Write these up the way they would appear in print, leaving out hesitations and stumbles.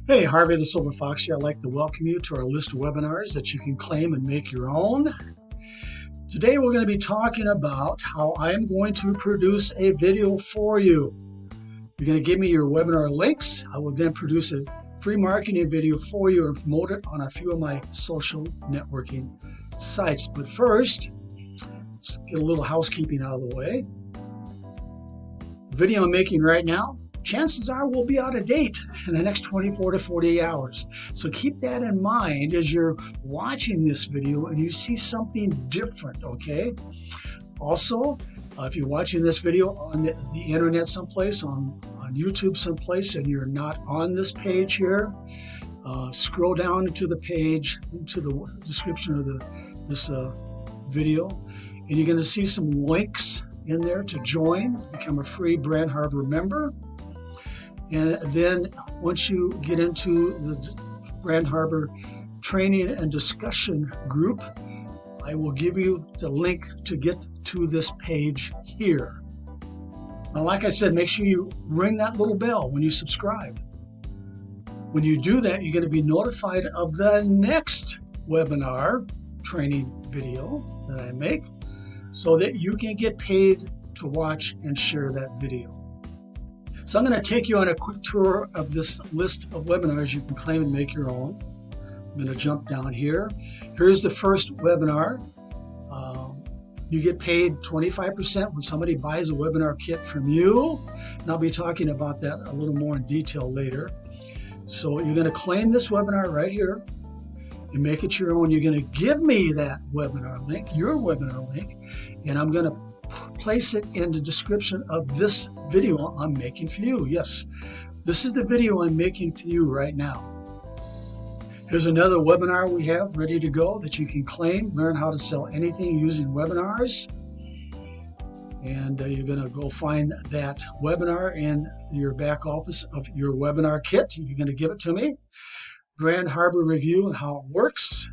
Hey, Harvey the Silver Fox here. I'd like to welcome you to our list of webinars that you can claim and make your own. Today we're going to be talking about how I'm going to produce a video for you. You're going to give me your webinar links. I will then produce a free marketing video for you and promote it on a few of my social networking sites. But first, let's get a little housekeeping out of the way. The video I'm making right now, chances are will be out of date in the next 24 to 48 hours. So keep that in mind as you're watching this video and you see something different, okay? Also, if you're watching this video on the internet someplace, on YouTube someplace, and you're not on this page here, scroll down into the page, into the description of this video, and you're going to see some links in there to join, become a free Brand Harbor member. And then once you get into the Brand Harbor training and discussion group, I will give you the link to get to this page here. Now, like I said, make sure you ring that little bell when you subscribe. When you do that, you're going to be notified of the next webinar training video that I make so that you can get paid to watch and share that video. So I'm going to take you on a quick tour of this list of webinars you can claim and make your own. I'm going to jump down here. Here's the first webinar. You get paid 25% when somebody buys a webinar kit from you. And I'll be talking about that a little more in detail later. So you're going to claim this webinar right here and make it your own. You're going to give me that webinar link, your webinar link, and I'm going to place it in the description of this video I'm making for you. Yes, this is the video I'm making for you right now. Here's another webinar we have ready to go that you can claim, learn how to sell anything using webinars. And you're going to go find that webinar in your back office of your webinar kit. You're going to give it to me. Brand Harbor review and how it works.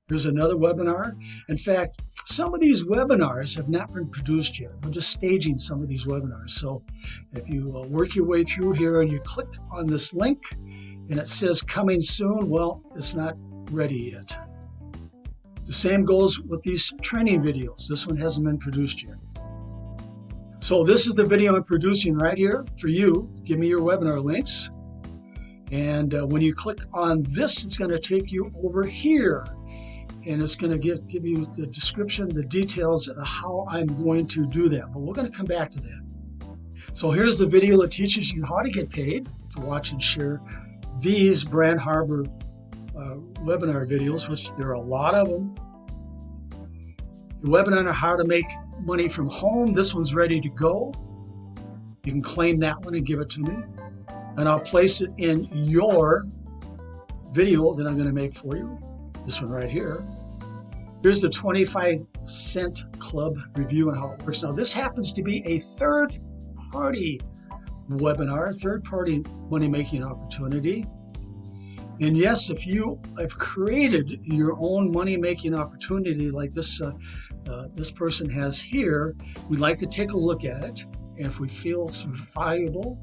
Here's another webinar. In fact, some of these webinars have not been produced yet. We're just staging some of these webinars. So if you work your way through here and you click on this link and it says coming soon, well, it's not ready yet. The same goes with these training videos. This one hasn't been produced yet. So this is the video I'm producing right here for you. Give me your webinar links. And when you click on this, it's going to take you over here. And it's going to give you the description, the details of how I'm going to do that. But we're going to come back to that. So here's the video that teaches you how to get paid to watch and share these Brand Harbor webinar videos, which there are a lot of them. The webinar on how to make money from home. This one's ready to go. You can claim that one and give it to me. And I'll place it in your video that I'm going to make for you. This one right here. Here's the 25-cent club review and how it works. Now, this happens to be a third-party webinar, third-party money-making opportunity. And yes, if you have created your own money-making opportunity like this person has here, we'd like to take a look at it. And if we feel it's valuable,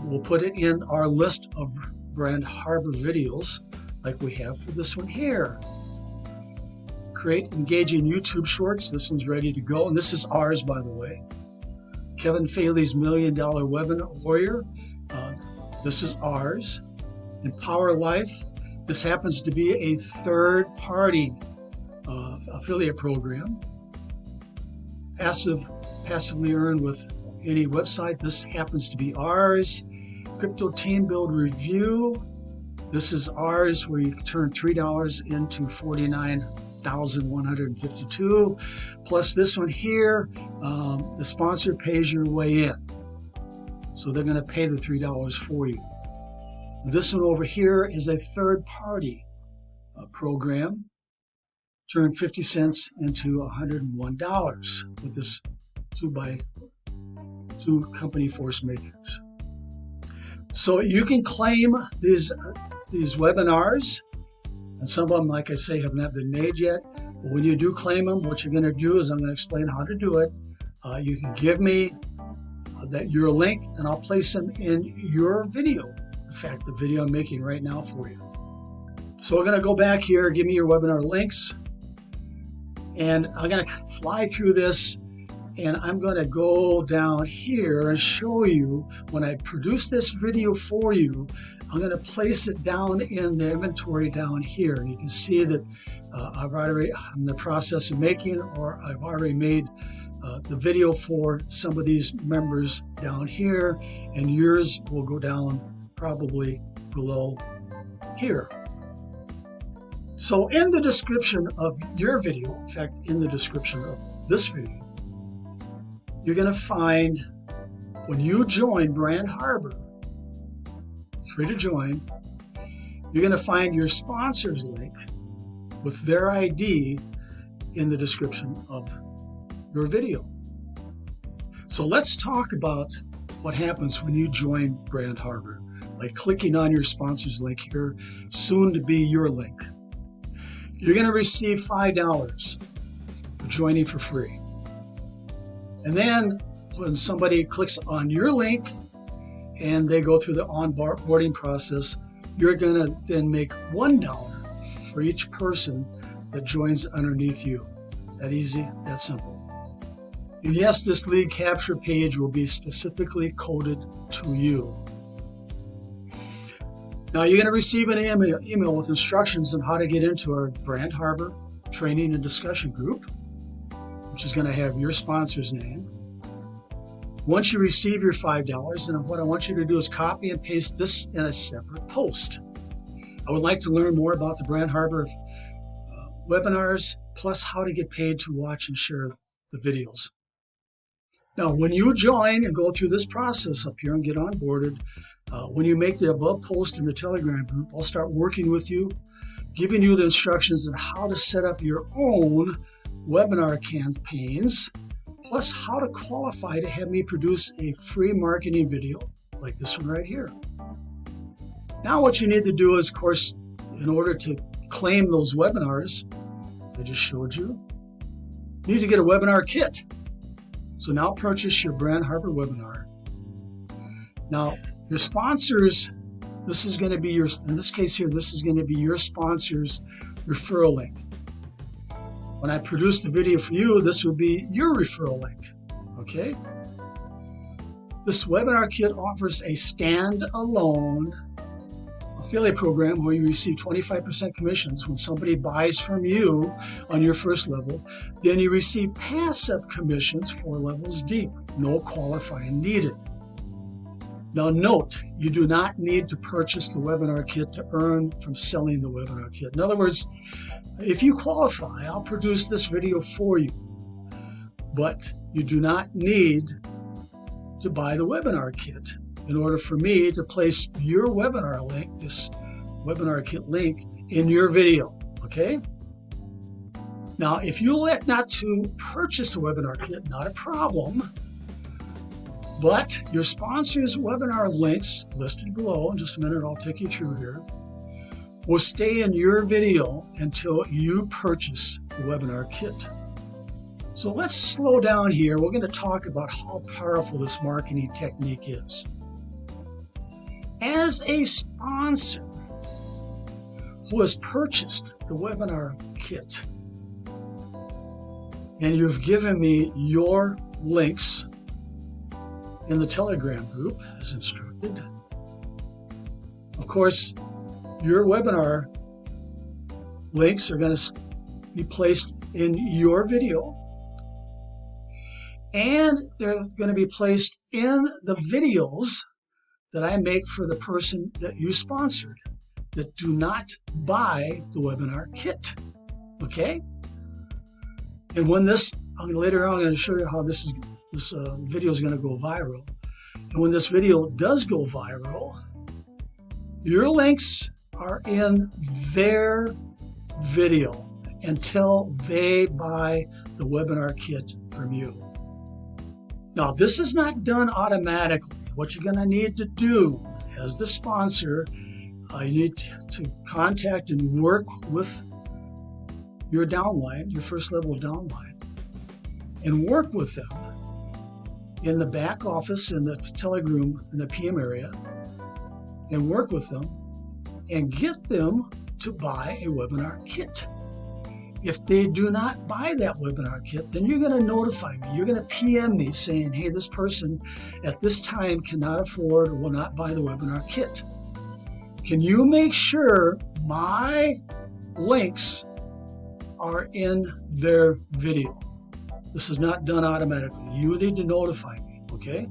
we'll put it in our list of Brand Harbor videos like we have for this one here. Create engaging YouTube shorts. This one's ready to go. And this is ours, by the way. Kevin Fahey's $1 Million Webinar Warrior. This is ours. Empower Life. This happens to be a third-party affiliate program. Passively earned with any website. This happens to be ours. Crypto Team Build Review. This is ours, where you turn $3 into $49,152. Plus this one here, the sponsor pays your way in. So they're going to pay the $3 for you. This one over here is a third-party program. Turn 50 cents into $101 with this 2x2 company force matrix. So you can claim these webinars, and some of them, like I say, have not been made yet. But when you do claim them, what you're going to do is I'm going to explain how to do it. You can give me your link, and I'll place them in your video, the fact, the video I'm making right now for you. So we're going to go back here, give me your webinar links, and I'm going to fly through this, and I'm going to go down here and show you when I produce this video for you. I'm going to place it down in the inventory down here. You can see that I'm in the process of making, or I've already made the video for some of these members down here, and yours will go down probably below here. So in the description of your video, in fact, in the description of this video, you're going to find, when you join Brand Harbor, free to join, you're going to find your sponsors link with their ID in the description of your video. So let's talk about what happens when you join Brand Harbor by clicking on your sponsors link here, soon to be your link. You're going to receive $5 for joining for free. And then when somebody clicks on your link and they go through the onboarding process, you're going to then make $1 for each person that joins underneath you. That easy, that simple. And yes, this lead capture page will be specifically coded to you. Now you're going to receive an email with instructions on how to get into our Brand Harbor training and discussion group, which is going to have your sponsor's name. Once you receive your $5, then what I want you to do is copy and paste this in a separate post. I would like to learn more about the Brand Harbor webinars, plus how to get paid to watch and share the videos. Now, when you join and go through this process up here and get onboarded, when you make the above post in the Telegram group, I'll start working with you, giving you the instructions on how to set up your own webinar campaigns, plus how to qualify to have me produce a free marketing video like this one right here. Now what you need to do is, of course, in order to claim those webinars I just showed you, you need to get a webinar kit. So now purchase your Brand Harbor webinar. Now your sponsors, this is going to be your, in this case here, this is going to be your sponsor's referral link. When I produce the video for you, this will be your referral link, okay? This webinar kit offers a standalone affiliate program where you receive 25% commissions when somebody buys from you on your first level. Then you receive passive commissions 4 levels deep, no qualifying needed. Now note, you do not need to purchase the webinar kit to earn from selling the webinar kit. In other words, if you qualify, I'll produce this video for you, but you do not need to buy the webinar kit in order for me to place your webinar link, this webinar kit link, in your video, okay? Now, if you elect not to purchase a webinar kit, not a problem, but your sponsor's webinar links listed below, in just a minute I'll take you through here, will stay in your video until you purchase the webinar kit. So let's slow down here. We're going to talk about how powerful this marketing technique is. As a sponsor who has purchased the webinar kit, and you've given me your links in the Telegram group as instructed, of course, your webinar links are going to be placed in your video, and they're going to be placed in the videos that I make for the person that you sponsored that do not buy the webinar kit, okay? And when this, later on I'm going to show you how this video is going to go viral. And when this video does go viral, your links are in their video until they buy the webinar kit from you. Now, this is not done automatically. What you're going to need to do as the sponsor, you need to contact and work with your downline, your first level downline, and work with them in the back office, in the Telegram, in the PM area, and work with them and get them to buy a webinar kit. If they do not buy that webinar kit, then you're going to notify me. You're going to PM me saying, hey, this person at this time cannot afford or will not buy the webinar kit. Can you make sure my links are in their video? This is not done automatically. You need to notify me, okay?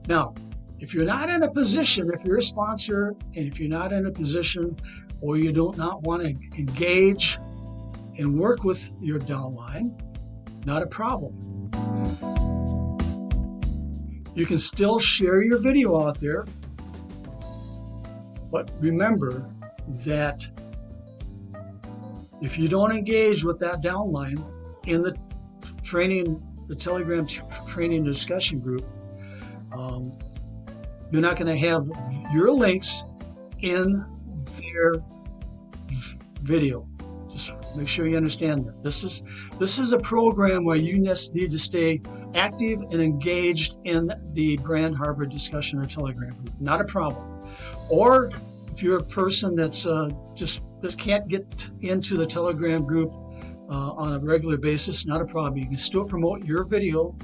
Now, if you're not in a position, if you're a sponsor, and if you're not in a position or you do not want to engage and work with your downline, not a problem. You can still share your video out there, but remember that if you don't engage with that downline in the Telegram training discussion group, you're not going to have your links in their video. Just make sure you understand that. This is a program where you just need to stay active and engaged in the Brand Harbor discussion or Telegram group. Not a problem. Or if you're a person that's just can't get into the Telegram group on a regular basis, not a problem. You can still promote your video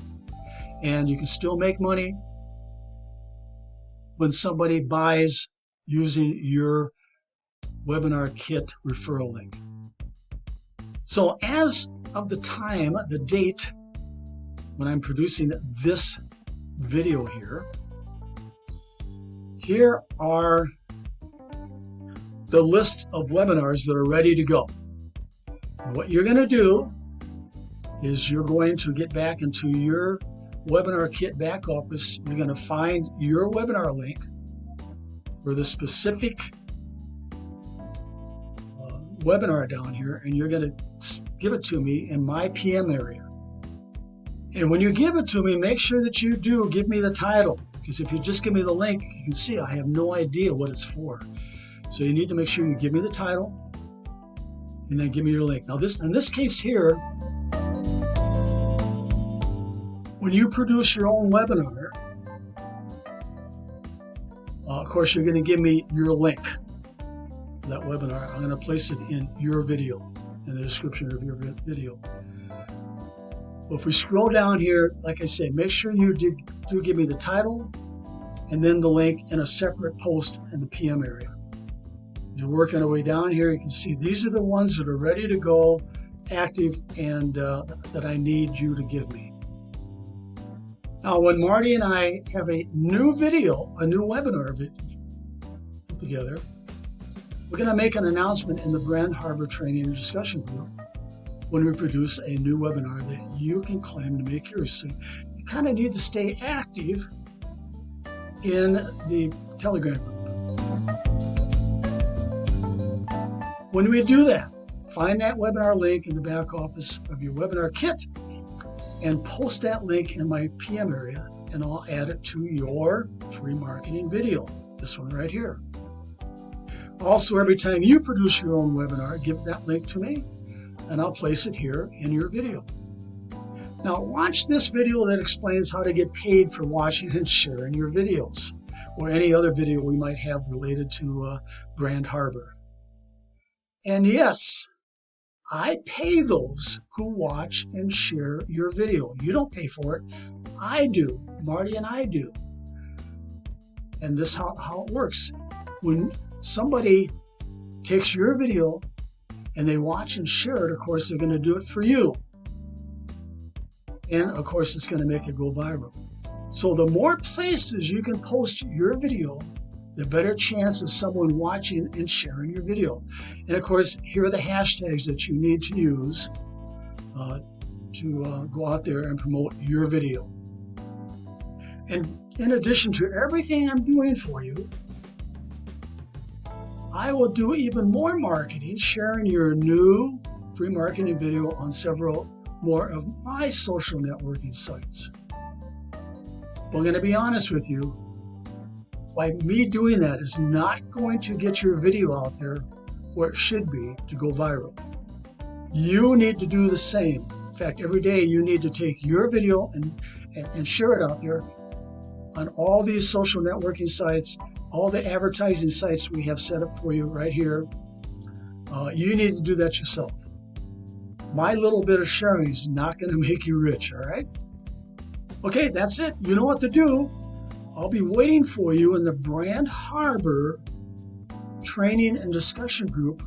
and you can still make money when somebody buys using your webinar kit referral link. So as of the time, the date when I'm producing this video here are the list of webinars that are ready to go. What you're going to do is you're going to get back into your webinar kit back office. You're going to find your webinar link for the specific webinar down here, and you're going to give it to me in my PM area. And when you give it to me, make sure that you do give me the title, because if you just give me the link, you can see I have no idea what it's for. So you need to make sure you give me the title and then give me your link. Now in this case here, when you produce your own webinar, of course, you're going to give me your link for that webinar. I'm going to place it in your video, in the description of your video. Well, if we scroll down here, like I say, make sure you do give me the title and then the link in a separate post in the PM area. As you're working our way down here, you can see these are the ones that are ready to go, active, and that I need you to give me. Now, when Marty and I have a new video, a new webinar put together, we're going to make an announcement in the Brand Harbor Training and Discussion Group when we produce a new webinar that you can claim to make yours. So you kind of need to stay active in the Telegram group. When we do that, find that webinar link in the back office of your webinar kit and post that link in my PM area, and I'll add it to your free marketing video, this one right here. Also, every time you produce your own webinar, give that link to me, and I'll place it here in your video. Now, watch this video that explains how to get paid for watching and sharing your videos, or any other video we might have related to Brand Harbor. And yes, I pay those who watch and share your video. You don't pay for it. I do. Marty and I do. And this is how it works. When somebody takes your video and they watch and share it, of course, they're going to do it for you. And, of course, it's going to make it go viral. So the more places you can post your video, the better chance of someone watching and sharing your video. And of course, here are the hashtags that you need to use to go out there and promote your video. And in addition to everything I'm doing for you, I will do even more marketing, sharing your new free marketing video on several more of my social networking sites. But I'm going to be honest with you. By me doing that is not going to get your video out there where it should be to go viral. You need to do the same. In fact, every day you need to take your video and share it out there on all these social networking sites all the advertising sites we have set up for you right here. You need to do that yourself. My little bit of sharing is not going to make you rich, all right? Okay, that's it. You know what to do. I'll be waiting for you in the Brand Harbor training and discussion group,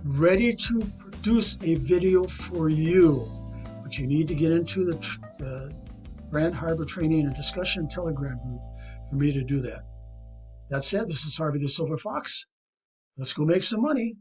ready to produce a video for you. But you need to get into the Brand Harbor training and discussion Telegram group for me to do that. That's it. This is Harvey the Silver Fox. Let's go make some money.